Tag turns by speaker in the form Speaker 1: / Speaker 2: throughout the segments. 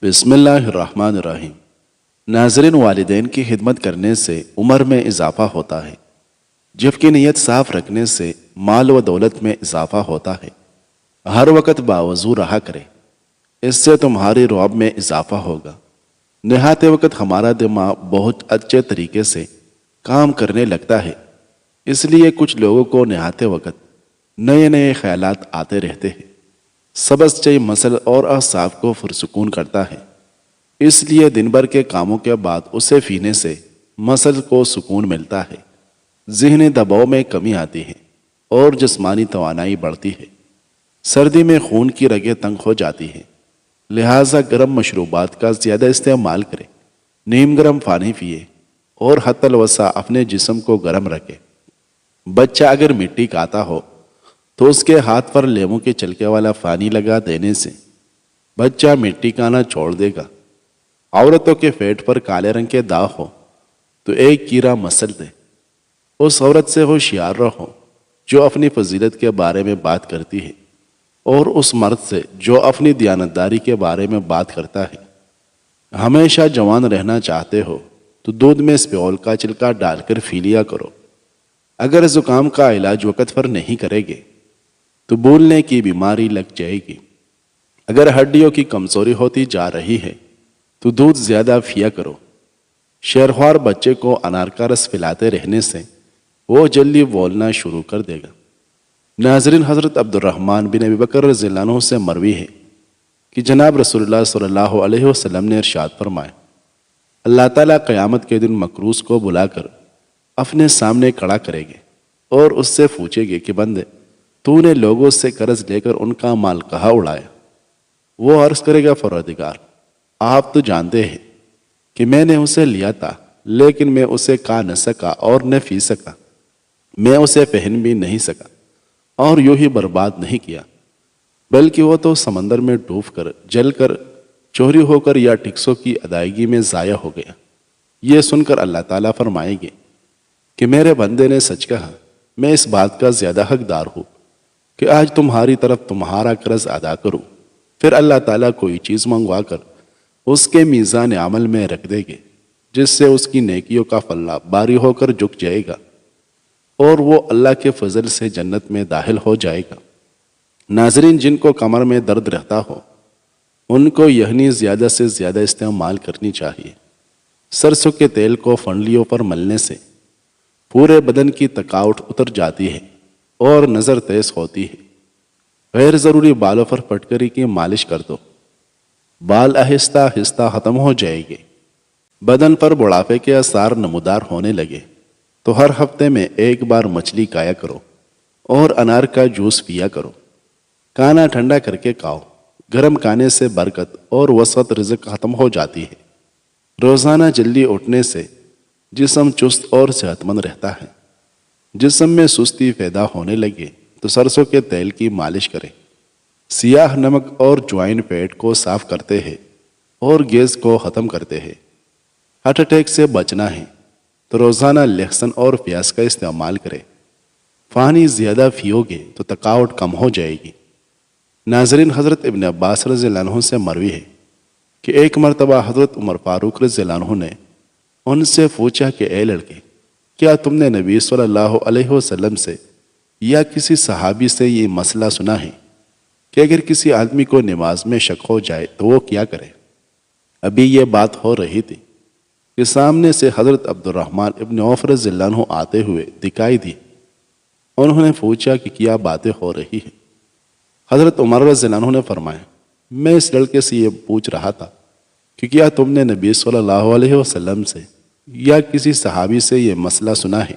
Speaker 1: بسم اللہ الرحمن الرحیم۔ ناظرین، والدین کی خدمت کرنے سے عمر میں اضافہ ہوتا ہے جبکہ نیت صاف رکھنے سے مال و دولت میں اضافہ ہوتا ہے۔ ہر وقت باوضو رہا کرے، اس سے تمہاری رعب میں اضافہ ہوگا۔ نہاتے وقت ہمارا دماغ بہت اچھے طریقے سے کام کرنے لگتا ہے، اس لیے کچھ لوگوں کو نہاتے وقت نئے نئے خیالات آتے رہتے ہیں۔ سبز چای مسل اور اعصاب کو پرسکون کرتا ہے، اس لیے دن بھر کے کاموں کے بعد اسے پینے سے مسل کو سکون ملتا ہے، ذہنی دباؤ میں کمی آتی ہے اور جسمانی توانائی بڑھتی ہے۔ سردی میں خون کی رگیں تنگ ہو جاتی ہیں، لہٰذا گرم مشروبات کا زیادہ استعمال کرے، نیم گرم پانی پیے اور حتی الوسع اپنے جسم کو گرم رکھے۔ بچہ اگر مٹی کھاتا ہو تو اس کے ہاتھ پر لیموں کے چھلکے والا پانی لگا دینے سے بچہ مٹی کھانا چھوڑ دے گا۔ عورتوں کے پیٹ پر کالے رنگ کے داغ ہو تو ایک کیڑا مسل دے۔ اس عورت سے ہوشیار رہو جو اپنی فضیلت کے بارے میں بات کرتی ہے، اور اس مرد سے جو اپنی دیانتداری کے بارے میں بات کرتا ہے۔ ہمیشہ جوان رہنا چاہتے ہو تو دودھ میں اسپیول کا چھلکا ڈال کر پی لیا کرو۔ اگر زکام کا علاج وقت پر نہیں کرے گے تو بھولنے کی بیماری لگ جائے گی۔ اگر ہڈیوں کی کمزوری ہوتی جا رہی ہے تو دودھ زیادہ پیا کرو۔ شیرخوار بچے کو انار کا رس پلاتے رہنے سے وہ جلدی بولنا شروع کر دے گا۔ ناظرین، حضرت عبد الرحمن بن ابی بکر رضی اللہ عنہ سے مروی ہے کہ جناب رسول اللہ صلی اللہ علیہ وسلم نے ارشاد فرمایا، اللہ تعالیٰ قیامت کے دن مکروز کو بلا کر اپنے سامنے کھڑا کرے گے اور اس سے پوچھے گے کہ بندے، تو نے لوگوں سے قرض لے کر ان کا مال کہاں اڑایا؟ وہ عرض کرے گا، پروردگار، آپ تو جانتے ہیں کہ میں نے اسے لیا تھا لیکن میں اسے کھا نہ سکا اور نہ پی سکا، میں اسے پہن بھی نہیں سکا اور یوں ہی برباد نہیں کیا، بلکہ وہ تو سمندر میں ڈوب کر، جل کر، چوری ہو کر یا ٹیکسوں کی ادائیگی میں ضائع ہو گیا۔ یہ سن کر اللہ تعالیٰ فرمائیں گے کہ میرے بندے نے سچ کہا، میں اس بات کا زیادہ حقدار ہوں کہ آج تمہاری طرف تمہارا قرض ادا کروں۔ پھر اللہ تعالیٰ کوئی چیز منگوا کر اس کے میزان عمل میں رکھ دے گے، جس سے اس کی نیکیوں کا پلہ باری ہو کر جھک جائے گا اور وہ اللہ کے فضل سے جنت میں داخل ہو جائے گا۔ ناظرین، جن کو کمر میں درد رہتا ہو ان کو یہنی زیادہ سے زیادہ استعمال کرنی چاہیے۔ سرسوں کے تیل کو فنڈلیوں پر ملنے سے پورے بدن کی تھکاوٹ اتر جاتی ہے اور نظر تیز ہوتی ہے۔ غیر ضروری بالوں پر پٹکری کی مالش کر دو، بال آہستہ آہستہ ختم ہو جائے گے۔ بدن پر بڑھاپے کے آثار نمودار ہونے لگے تو ہر ہفتے میں ایک بار مچھلی کھایا کرو اور انار کا جوس پیا کرو۔ کھانا ٹھنڈا کر کے کھاؤ، گرم کھانے سے برکت اور وسعت رزق ختم ہو جاتی ہے۔ روزانہ جلدی اٹھنے سے جسم چست اور صحت مند رہتا ہے۔ جسم میں سستی پیدا ہونے لگے تو سرسوں کے تیل کی مالش کریں۔ سیاہ نمک اور جوائن پیٹ کو صاف کرتے ہیں اور گیس کو ختم کرتے ہیں۔ ہارٹ اٹیک سے بچنا ہے تو روزانہ لہسن اور پیاز کا استعمال کریں۔ پانی زیادہ پیو گے تو تھکاوٹ کم ہو جائے گی۔ ناظرین، حضرت ابن عباس رضی اللہ عنہ سے مروی ہے کہ ایک مرتبہ حضرت عمر فاروق رضی اللہ عنہ نے ان سے پوچھا کہ اے لڑکے، کیا تم نے نبی صلی اللہ علیہ وسلم سے یا کسی صحابی سے یہ مسئلہ سنا ہے کہ اگر کسی آدمی کو نماز میں شک ہو جائے تو وہ کیا کرے؟ ابھی یہ بات ہو رہی تھی کہ سامنے سے حضرت عبد الرحمن ابن عوف رضی اللہ عنہ آتے ہوئے دکھائی دی۔ انہوں نے پوچھا کہ کیا باتیں ہو رہی ہیں؟ حضرت عمر رضی اللہ عنہ نے فرمایا، میں اس لڑکے سے یہ پوچھ رہا تھا کہ کیا تم نے نبی صلی اللہ علیہ وسلم سے یا کسی صحابی سے یہ مسئلہ سنا ہے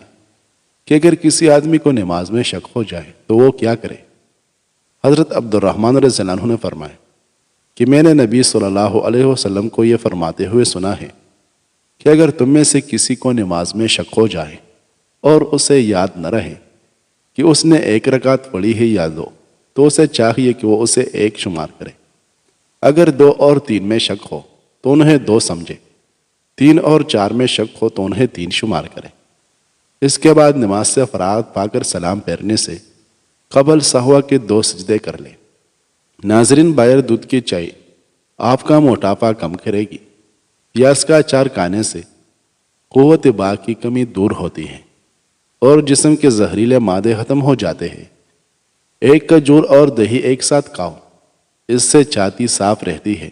Speaker 1: کہ اگر کسی آدمی کو نماز میں شک ہو جائے تو وہ کیا کرے؟ حضرت عبد الرحمن رضی اللہ عنہ نے فرمایا کہ میں نے نبی صلی اللہ علیہ وسلم کو یہ فرماتے ہوئے سنا ہے کہ اگر تم میں سے کسی کو نماز میں شک ہو جائے اور اسے یاد نہ رہے کہ اس نے ایک رکعت پڑھی ہے یا دو، تو اسے چاہیے کہ وہ اسے ایک شمار کرے۔ اگر 2 اور 3 میں شک ہو تو انہیں 2 سمجھے، 3 اور 4 میں شک ہو تو انہیں 3 شمار کرے۔ اس کے بعد نماز سے فراغت پا کر سلام پھیرنے سے قبل سہوا کے 2 سجدے کر لے۔ ناظرین، بغیر دودھ کی چائے آپ کا موٹاپا کم کرے گی۔ پیاز کا اچار کھانے سے قوت باغ کی کمی دور ہوتی ہے اور جسم کے زہریلے مادے ختم ہو جاتے ہیں۔ ایک کھجور اور دہی ایک ساتھ کھاؤ، اس سے چھاتی صاف رہتی ہے،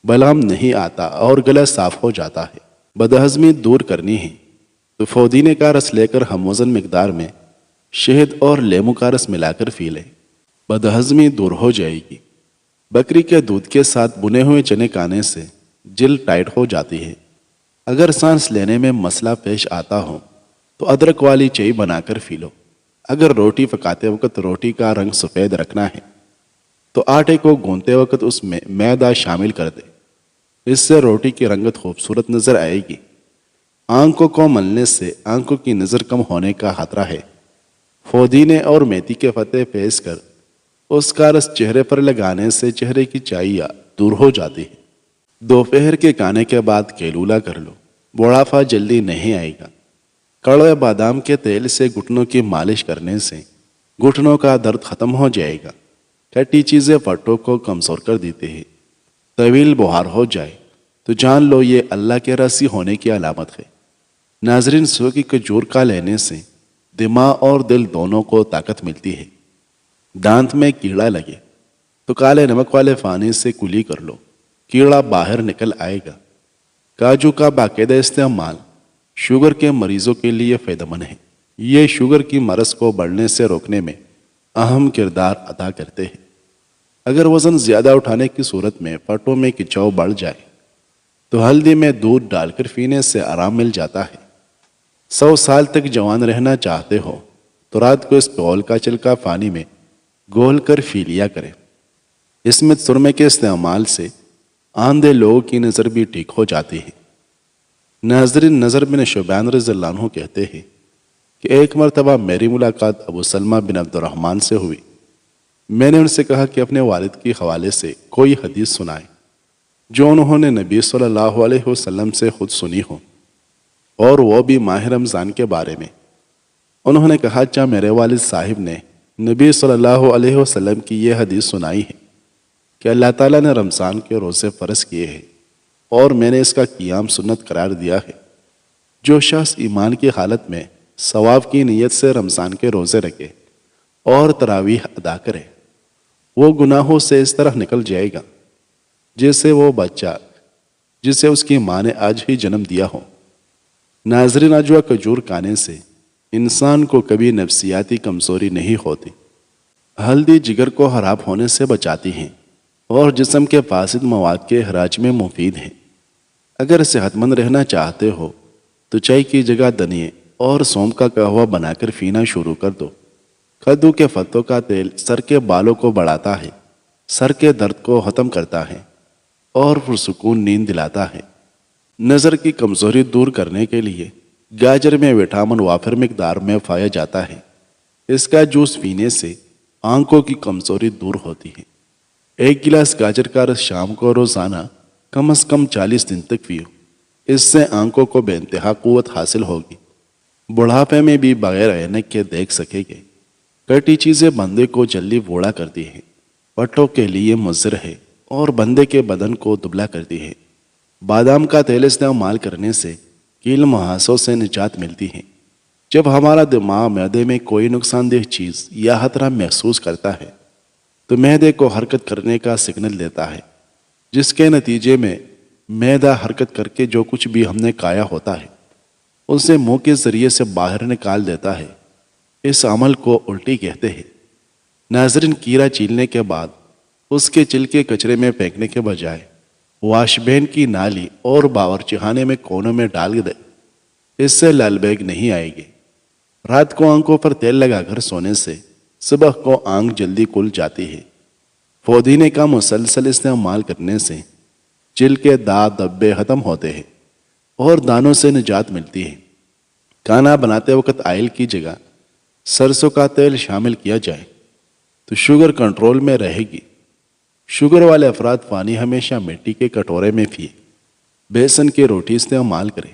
Speaker 1: بلغم نہیں آتا اور گلا صاف ہو جاتا ہے۔ بدہضمی دور کرنی ہے تو پودینے کا رس لے کر ہم وزن مقدار میں شہد اور لیمو کا رس ملا کر پی لیں، بدہضمی دور ہو جائے گی۔ بکری کے دودھ کے ساتھ بنے ہوئے چنے کھانے سے جلد ٹائٹ ہو جاتی ہے۔ اگر سانس لینے میں مسئلہ پیش آتا ہو تو ادرک والی چائے بنا کر پی لو۔ اگر روٹی پکاتے وقت روٹی کا رنگ سفید رکھنا ہے تو آٹے کو گوندتے وقت اس میں میدا شامل کر دے، اس سے روٹی کی رنگت خوبصورت نظر آئے گی۔ آنکھوں کو ملنے سے آنکھوں کی نظر کم ہونے کا خطرہ ہے۔ پودینے اور میتھی کے پتے پیس کر اس کا رس چہرے پر لگانے سے چہرے کی چائیاں دور ہو جاتی ہے۔ دوپہر کے کھانے کے بعد کیلولا کر لو، بڑھاپا جلدی نہیں آئے گا۔ کڑوے بادام کے تیل سے گھٹنوں کی مالش کرنے سے گھٹنوں کا درد ختم ہو جائے گا۔ کھٹی چیزیں پٹوں کو کمزور کر دیتے ہیں۔ طویل بخار ہو جائے تو جان لو یہ اللہ کے راضی ہونے کی علامت ہے۔ ناظرین، سو کی کھجور کا لینے سے دماغ اور دل دونوں کو طاقت ملتی ہے۔ دانت میں کیڑا لگے تو کالے نمک والے پانی سے کلی کر لو، کیڑا باہر نکل آئے گا۔ کاجو کا باقاعدہ استعمال شوگر کے مریضوں کے لیے فائدہ مند ہے۔ یہ شوگر کی مرض کو بڑھنے سے روکنے میں اہم کردار ادا کرتے ہیں۔ اگر وزن زیادہ اٹھانے کی صورت میں پٹوں میں کھچاؤ بڑھ جائے تو ہلدی میں دودھ ڈال کر پینے سے آرام مل جاتا ہے۔ 100 سال تک جوان رہنا چاہتے ہو تو رات کو اس پول کا چلکا پانی میں گول کر پی لیا کریں۔ اس میں سرمے کے استعمال سے آندھے لوگوں کی نظر بھی ٹھیک ہو جاتی ہے۔ ناظرین، نظر بن شعبان رضی اللہ عنہ کہتے ہیں کہ ایک مرتبہ میری ملاقات ابو سلمہ بن عبد الرحمن سے ہوئی۔ میں نے ان سے کہا کہ اپنے والد کے حوالے سے کوئی حدیث سنائیں جو انہوں نے نبی صلی اللہ علیہ وسلم سے خود سنی ہو، اور وہ بھی ماہ رمضان کے بارے میں۔ انہوں نے کہا، اچھا، میرے والد صاحب نے نبی صلی اللہ علیہ وسلم کی یہ حدیث سنائی ہے کہ اللہ تعالیٰ نے رمضان کے روزے فرض کیے ہیں اور میں نے اس کا قیام سنت قرار دیا ہے۔ جو شخص ایمان کی حالت میں ثواب کی نیت سے رمضان کے روزے رکھے اور تراویح ادا کرے، وہ گناہوں سے اس طرح نکل جائے گا جیسے وہ بچہ جسے اس کی ماں نے آج ہی جنم دیا ہو۔ ناظرین، اجوا کھجور کھانے سے انسان کو کبھی نفسیاتی کمزوری نہیں ہوتی۔ ہلدی جگر کو خراب ہونے سے بچاتی ہیں اور جسم کے فاسد مواد کے اخراج میں مفید ہیں۔ اگر صحت مند رہنا چاہتے ہو تو چائے کی جگہ دھنیے اور سونف کا قہوہ بنا کر پینا شروع کر دو۔ کدو کے پتوں کا تیل سر کے بالوں کو بڑھاتا ہے، سر کے درد کو ختم کرتا ہے اور پرسکون نیند دلاتا ہے۔ نظر کی کمزوری دور کرنے کے لیے گاجر میں وٹامن وافر مقدار میں پایا جاتا ہے۔ اس کا جوس پینے سے آنکھوں کی کمزوری دور ہوتی ہے۔ 1 گلاس گاجر کا رس شام کو روزانہ کم از کم 40 دن تک پیو، اس سے آنکھوں کو بے انتہا قوت حاصل ہوگی۔ بڑھاپے میں بھی بغیر عینک کے دیکھ سکے گے۔ کٹی چیزیں بندے کو جلدی بوڑھا کرتی ہیں، پٹوں کے لیے مضر ہے اور بندے کے بدن کو دبلا کرتی ہے۔ بادام کا تیل استعمال کرنے سے کیل مہاسوں سے نجات ملتی ہے۔ جب ہمارا دماغ معدے میں کوئی نقصان دہ چیز یا خطرہ محسوس کرتا ہے تو معدے کو حرکت کرنے کا سگنل دیتا ہے، جس کے نتیجے میں معدہ حرکت کر کے جو کچھ بھی ہم نے کھایا ہوتا ہے اسے منہ کے ذریعے سے باہر نکال دیتا ہے۔ اس عمل کو الٹی کہتے ہیں۔ ناظرین، کیڑا چیلنے کے بعد اس کے چھلکے کچرے میں پھینکنے کے بجائے واش بین کی نالی اور باورچی خانے میں کونوں میں ڈال دے، اس سے لال بیگ نہیں آئے گی۔ رات کو آنکھوں پر تیل لگا کر سونے سے صبح کو آنکھ جلدی کھل جاتی ہے۔ پودینے کا مسلسل استعمال کرنے سے جلد کے داغ دھبے ختم ہوتے ہیں اور دانوں سے نجات ملتی ہے۔ کھانا بناتے وقت آئل کی جگہ سرسوں کا تیل شامل کیا جائے تو شوگر کنٹرول میں رہے گی۔ شوگر والے افراد پانی ہمیشہ مٹی کے کٹورے میں پیے، بیسن کی روٹی استعمال کریں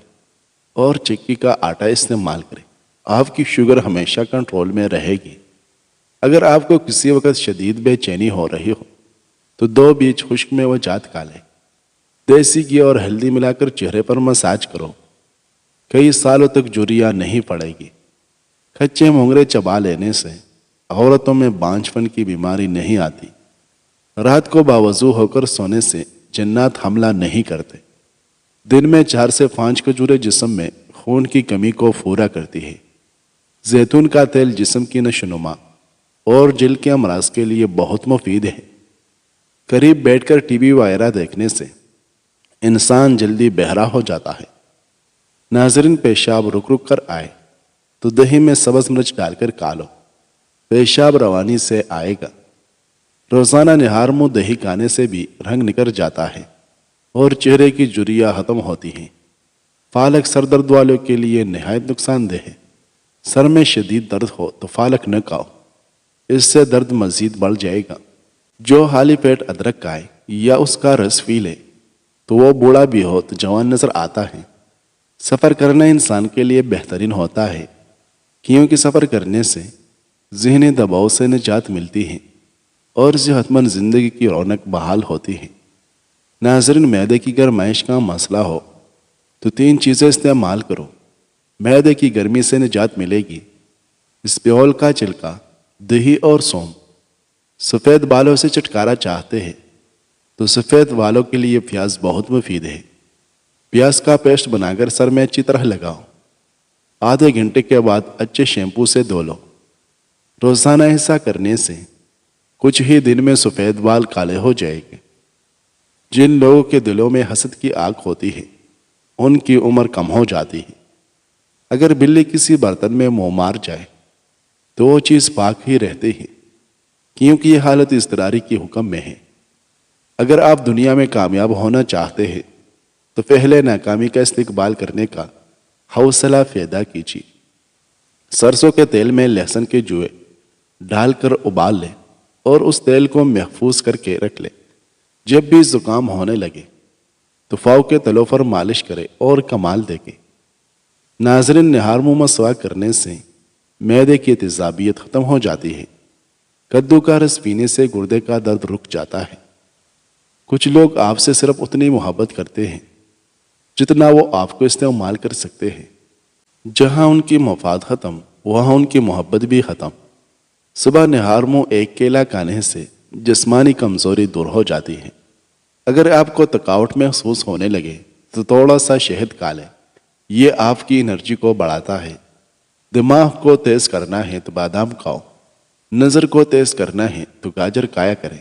Speaker 1: اور چکی کا آٹا استعمال کریں۔ آپ کی شوگر ہمیشہ کنٹرول میں رہے گی۔ اگر آپ کو کسی وقت شدید بے چینی ہو رہی ہو تو 2 بیج خشک میں وہ جات کالے، دیسی گھی اور ہلدی ملا کر چہرے پر مساج کرو، کئی سالوں تک جھریاں نہیں پڑے گی۔ کچے مونگرے چبا لینے سے عورتوں میں بانجھ پن کی بیماری نہیں آتی۔ رات کو باوضو ہو کر سونے سے جنات حملہ نہیں کرتے۔ دن میں 4 سے 5 کھجوریں جسم میں خون کی کمی کو پورا کرتی ہے۔ زیتون کا تیل جسم کی نشوونما اور جلد کے امراض کے لیے بہت مفید ہے۔ قریب بیٹھ کر ٹی وی وغیرہ دیکھنے سے انسان جلدی بہرا ہو جاتا ہے۔ ناظرین، پیشاب رک رک کر آئے تو دہی میں سبز مرچ ڈال کر کھالو، پیشاب روانی سے آئے گا۔ روزانہ نہار منہ دہی کھانے سے بھی رنگ نکل جاتا ہے اور چہرے کی جھریاں ختم ہوتی ہیں۔ پالک سر درد والوں کے لیے نہایت نقصان دہ ہے۔ سر میں شدید درد ہو تو پالک نہ کھاؤ، اس سے درد مزید بڑھ جائے گا۔ جو خالی پیٹ ادرک کھائے یا اس کا رس پی لے تو وہ بوڑھا بھی ہو تو جوان نظر آتا ہے۔ سفر کرنا انسان کے لیے بہترین ہوتا ہے، کیونکہ سفر کرنے سے ذہنی دباؤ سے نجات ملتی ہے اور صحت مند زندگی کی رونق بحال ہوتی ہے۔ ناظرین، معدے کی گرمائش کا مسئلہ ہو تو 3 چیزیں استعمال کرو، معدے کی گرمی سے نجات ملے گی۔ اسپیول کا چھلکا، دہی اور سونف۔ سفید بالوں سے چھٹکارا چاہتے ہیں تو سفید بالوں کے لیے پیاز بہت مفید ہے۔ پیاز کا پیسٹ بنا کر سر میں اچھی طرح لگاؤ، آدھے گھنٹے کے بعد اچھے شیمپو سے دھو لو۔ روزانہ ایسا کرنے سے کچھ ہی دن میں سفید بال کالے ہو جائیں گے۔ جن لوگوں کے دلوں میں حسد کی آگ ہوتی ہے ان کی عمر کم ہو جاتی ہے۔ اگر بلی کسی برتن میں منہ مار جائے تو وہ چیز پاک ہی رہتی ہے، کیونکہ یہ حالت اضطراری کی حکم میں ہے۔ اگر آپ دنیا میں کامیاب ہونا چاہتے ہیں تو پہلے ناکامی کا استقبال کرنے کا حوصلہ پیدا کیجیے۔ سرسوں کے تیل میں لہسن کے جوئے ڈال کر ابال لیں اور اس تیل کو محفوظ کر کے رکھ لیں۔ جب بھی زکام ہونے لگے تو پاؤں کے تلوں پر مالش کرے اور کمال دیکھے۔ ناظرین، نہار منہ مسواک کرنے سے معدے کی تیزابیت ختم ہو جاتی ہے۔ کدو کا رس پینے سے گردے کا درد رک جاتا ہے۔ کچھ لوگ آپ سے صرف اتنی محبت کرتے ہیں جتنا وہ آپ کو استعمال کر سکتے ہیں۔ جہاں ان کی مفاد ختم وہاں ان کی محبت بھی ختم۔ صبح نہار منہ ایک کیلا کھانے سے جسمانی کمزوری دور ہو جاتی ہے۔ اگر آپ کو تھکاوٹ محسوس ہونے لگے تو تھوڑا سا شہد کھا لیں، یہ آپ کی انرجی کو بڑھاتا ہے۔ دماغ کو تیز کرنا ہے تو بادام کھاؤ، نظر کو تیز کرنا ہے تو گاجر کھایا کریں۔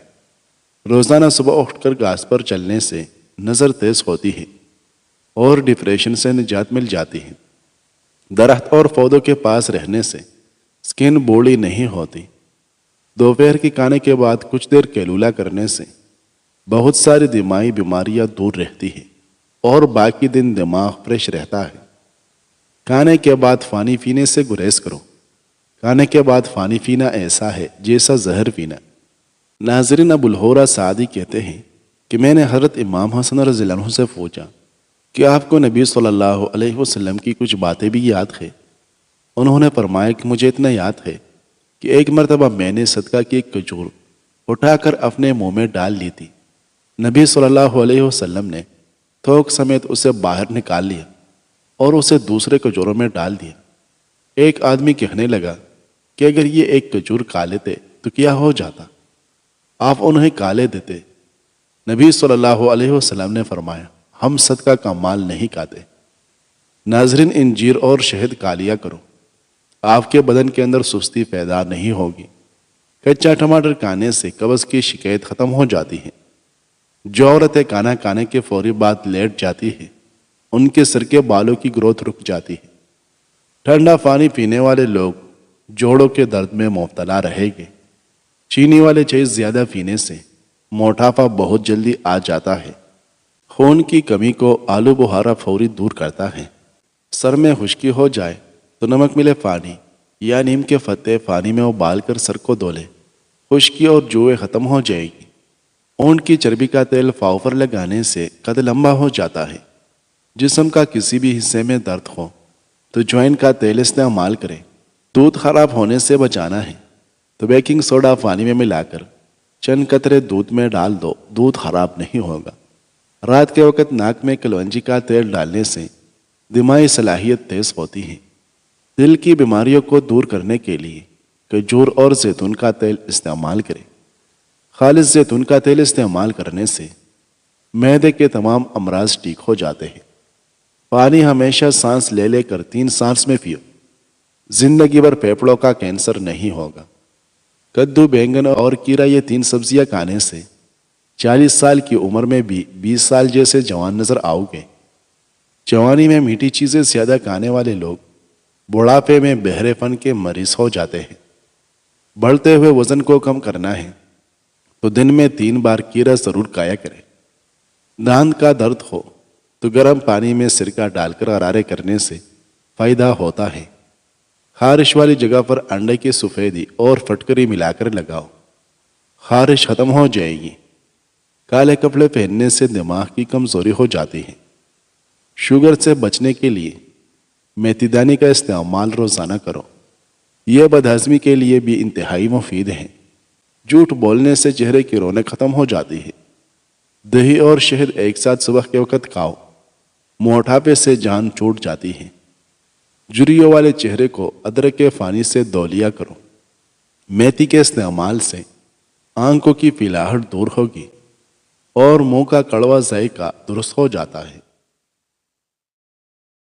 Speaker 1: روزانہ صبح اٹھ کر گھاس پر چلنے سے نظر تیز ہوتی ہے اور ڈپریشن سے نجات مل جاتی ہے۔ درخت اور پودوں کے پاس رہنے سے سکن بوڑھی نہیں ہوتی۔ دوپہر کے کھانے کے بعد کچھ دیر کیلولا کرنے سے بہت ساری دماغی بیماریاں دور رہتی ہیں اور باقی دن دماغ فریش رہتا ہے۔ کھانے کے بعد پانی پینے سے گریز کرو۔ کھانے کے بعد پانی پینا ایسا ہے جیسا زہر پینا۔ ناظرین، ابو الہورا سعدی کہتے ہیں کہ میں نے حضرت امام حسن رضی اللہ عنہ سے پوچھا کہ آپ کو نبی صلی اللہ علیہ وسلم کی کچھ باتیں بھی یاد ہے؟ انہوں نے فرمایا کہ مجھے اتنا یاد ہے کہ ایک مرتبہ میں نے صدقہ کی ایک کھجور اٹھا کر اپنے منہ میں ڈال لی تھی۔ نبی صلی اللہ علیہ وسلم نے تھوک سمیت اسے باہر نکال لیا اور اسے دوسرے کھجوروں میں ڈال دیا۔ ایک آدمی کہنے لگا کہ اگر یہ ایک کھجور کھا لیتے تو کیا ہو جاتا؟ آپ انہیں کھا لے دیتے۔ نبی صلی اللہ علیہ وسلم نے فرمایا، ہم صدقہ کا مال نہیں کھاتے۔ ناظرین، انجیر اور شہد کھا لیا کرو، آپ کے بدن کے اندر سستی پیدا نہیں ہوگی۔ کچا ٹماٹر کھانے سے قبض کی شکایت ختم ہو جاتی ہے۔ جو عورتیں کھانا کھانے کے فوری بعد لیٹ جاتی ہے ان کے سر کے بالوں کی گروتھ رک جاتی ہے۔ ٹھنڈا پانی پینے والے لوگ جوڑوں کے درد میں مبتلا رہیں گے۔ چینی والے چیز زیادہ پینے سے موٹاپا بہت جلدی آ جاتا ہے۔ خون کی کمی کو آلو بخارا فوری دور کرتا ہے۔ سر میں خشکی ہو جائے تو نمک ملے پانی یا نیم کے پتے پانی میں ابال کر سر کو دھو لے، خشکی اور جوئیں ختم ہو جائے گی۔ اونٹ کی چربی کا تیل پاؤں پر لگانے سے قد لمبا ہو جاتا ہے۔ جسم کا کسی بھی حصے میں درد ہو تو جوائن کا تیل استعمال کریں۔ دودھ خراب ہونے سے بچانا ہے تو بیکنگ سوڈا پانی میں ملا کر چند قطرے دودھ میں ڈال دو، دودھ خراب نہیں ہوگا۔ رات کے وقت ناک میں کلونجی کا تیل ڈالنے سے دماغی صلاحیت تیز ہوتی ہے۔ دل کی بیماریوں کو دور کرنے کے لیے کھجور اور زیتون کا تیل استعمال کریں۔ خالص زیتون کا تیل استعمال کرنے سے معدے کے تمام امراض ٹھیک ہو جاتے ہیں۔ پانی ہمیشہ سانس لے لے کر 3 سانس میں پیو، زندگی بھر پھیپھڑوں کا کینسر نہیں ہوگا۔ کدو، بینگن اور کیرا، یہ 3 سبزیاں کھانے سے 40 سال کی عمر میں بھی 20 سال جیسے جوان نظر آؤ گے۔ جوانی میں میٹھی چیزیں زیادہ کھانے والے لوگ بڑھاپے میں بہرے پن کے مریض ہو جاتے ہیں۔ بڑھتے ہوئے وزن کو کم کرنا ہے تو دن میں 3 بار کیرا ضرور کھایا کریں۔ دانت کا درد ہو تو گرم پانی میں سرکہ ڈال کر غرارے کرنے سے فائدہ ہوتا ہے۔ خارش والی جگہ پر انڈے کی سفیدی اور فٹکری ملا کر لگاؤ، خارش ختم ہو جائے گی۔ کالے کپڑے پہننے سے دماغ کی کمزوری ہو جاتی ہے۔ شوگر سے بچنے کے لیے میتھی دانے کا استعمال روزانہ کرو، یہ بدہضمی کے لیے بھی انتہائی مفید ہے۔ جھوٹ بولنے سے چہرے کی رونق ختم ہو جاتی ہے۔ دہی اور شہد ایک ساتھ صبح کے وقت کھاؤ، موٹاپے سے جان چھوٹ جاتی ہے۔ جھریوں والے چہرے کو ادرک کے پانی سے دھو لیا کرو۔ میتھی کے استعمال سے آنکھوں کی پیلاہٹ دور ہوگی اور منہ کا کڑوا ذائقہ درست ہو جاتا ہے۔